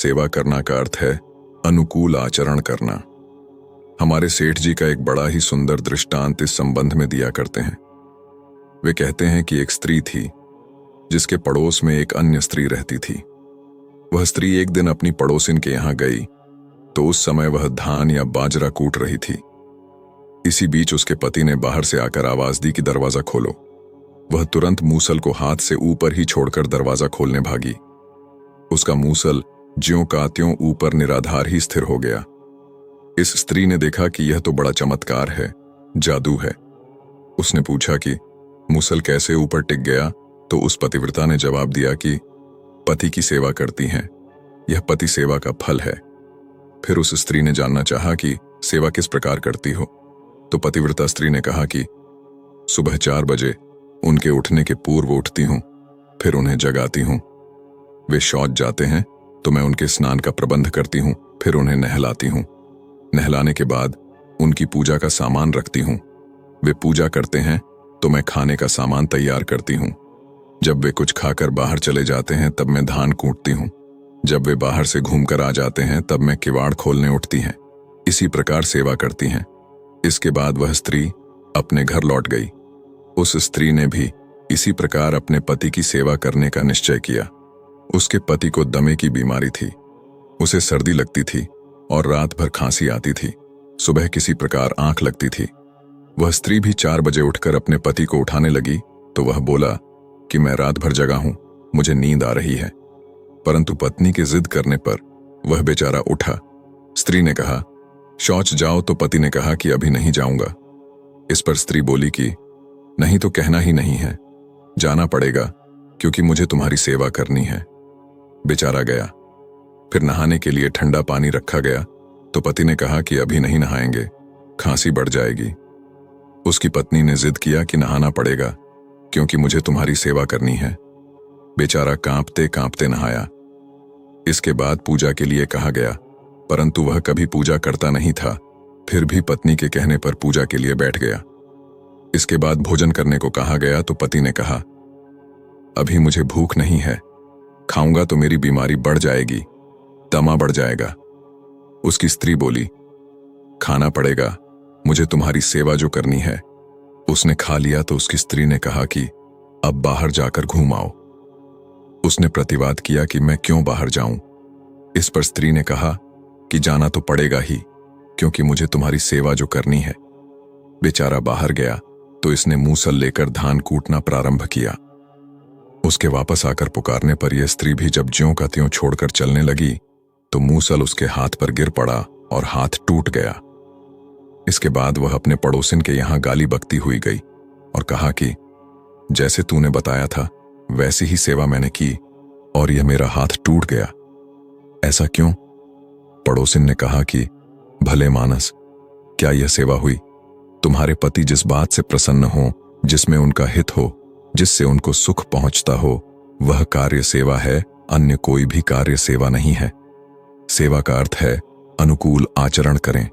सेवा करना का अर्थ है अनुकूल आचरण करना। हमारे सेठ जी का एक बड़ा ही सुंदर दृष्टांत इस संबंध में दिया करते हैं। वे कहते हैं कि एक स्त्री थी जिसके पड़ोस में एक अन्य स्त्री रहती थी। वह स्त्री एक दिन अपनी पड़ोसिन के यहां गई तो उस समय वह धान या बाजरा कूट रही थी। इसी बीच उसके पति ने बाहर से आकर आवाज दी कि दरवाजा खोलो। वह तुरंत मूसल को हाथ से ऊपर ही छोड़कर दरवाजा खोलने भागी। उसका मूसल ज्यों का त्यों ऊपर निराधार ही स्थिर हो गया। इस स्त्री ने देखा कि यह तो बड़ा चमत्कार है, जादू है। उसने पूछा कि मूसल कैसे ऊपर टिक गया, तो उस पतिव्रता ने जवाब दिया कि पति की सेवा करती हैं, यह पति सेवा का फल है। फिर उस स्त्री ने जानना चाहा कि सेवा किस प्रकार करती हो, तो पतिव्रता स्त्री ने कहा कि सुबह 4 बजे उनके उठने के पूर्व उठती हूं, फिर उन्हें जगाती हूं। वे शौच जाते हैं तो मैं उनके स्नान का प्रबंध करती हूं, फिर उन्हें नहलाती हूं। नहलाने के बाद उनकी पूजा का सामान रखती हूं। वे पूजा करते हैं तो मैं खाने का सामान तैयार करती हूं। जब वे कुछ खाकर बाहर चले जाते हैं तब मैं धान कूटती हूं। जब वे बाहर से घूमकर आ जाते हैं तब मैं किवाड़ खोलने उठती हैं। इसी प्रकार सेवा करती हैं। इसके बाद वह स्त्री अपने घर लौट गई। उस स्त्री ने भी इसी प्रकार अपने पति की सेवा करने का निश्चय किया। उसके पति को दमे की बीमारी थी। उसे सर्दी लगती थी और रात भर खांसी आती थी। सुबह किसी प्रकार आंख लगती थी। वह स्त्री भी 4 बजे उठकर अपने पति को उठाने लगी तो वह बोला कि मैं रात भर जगा हूं, मुझे नींद आ रही है। परंतु पत्नी के जिद करने पर वह बेचारा उठा। स्त्री ने कहा शौच जाओ, तो पति ने कहा कि अभी नहीं जाऊंगा। इस पर स्त्री बोली कि नहीं तो कहना ही नहीं है, जाना पड़ेगा क्योंकि मुझे तुम्हारी सेवा करनी है। बेचारा गया। फिर नहाने के लिए ठंडा पानी रखा गया तो पति ने कहा कि अभी नहीं नहाएंगे, खांसी बढ़ जाएगी। उसकी पत्नी ने जिद किया कि नहाना पड़ेगा क्योंकि मुझे तुम्हारी सेवा करनी है। बेचारा कांपते कांपते नहाया। इसके बाद पूजा के लिए कहा गया, परंतु वह कभी पूजा करता नहीं था। फिर भी पत्नी के कहने पर पूजा के लिए बैठ गया। इसके बाद भोजन करने को कहा गया तो पति ने कहा अभी मुझे भूख नहीं है, खाऊंगा तो मेरी बीमारी बढ़ जाएगी, दमा बढ़ जाएगा। उसकी स्त्री बोली खाना पड़ेगा, मुझे तुम्हारी सेवा जो करनी है। उसने खा लिया तो उसकी स्त्री ने कहा कि अब बाहर जाकर घूम आओ। उसने प्रतिवाद किया कि मैं क्यों बाहर जाऊं। इस पर स्त्री ने कहा कि जाना तो पड़ेगा ही क्योंकि मुझे तुम्हारी सेवा जो करनी है। बेचारा बाहर गया तो इसने मूसल लेकर धान कूटना प्रारंभ किया। उसके वापस आकर पुकारने पर यह स्त्री भी जब ज्यों का त्यों छोड़कर चलने लगी तो मूसल उसके हाथ पर गिर पड़ा और हाथ टूट गया। इसके बाद वह अपने पड़ोसिन के यहां गाली बकती हुई गई और कहा कि जैसे तूने बताया था वैसी ही सेवा मैंने की और यह मेरा हाथ टूट गया। ऐसा क्यों? पड़ोसिन ने कहा कि भले मानस, क्या यह सेवा हुई? तुम्हारे पति जिस बात से प्रसन्न हो, जिसमें उनका हित हो, जिससे उनको सुख पहुंचता हो, वह कार्य सेवा है, अन्य कोई भी कार्य सेवा नहीं है। सेवा का अर्थ है अनुकूल आचरण करें।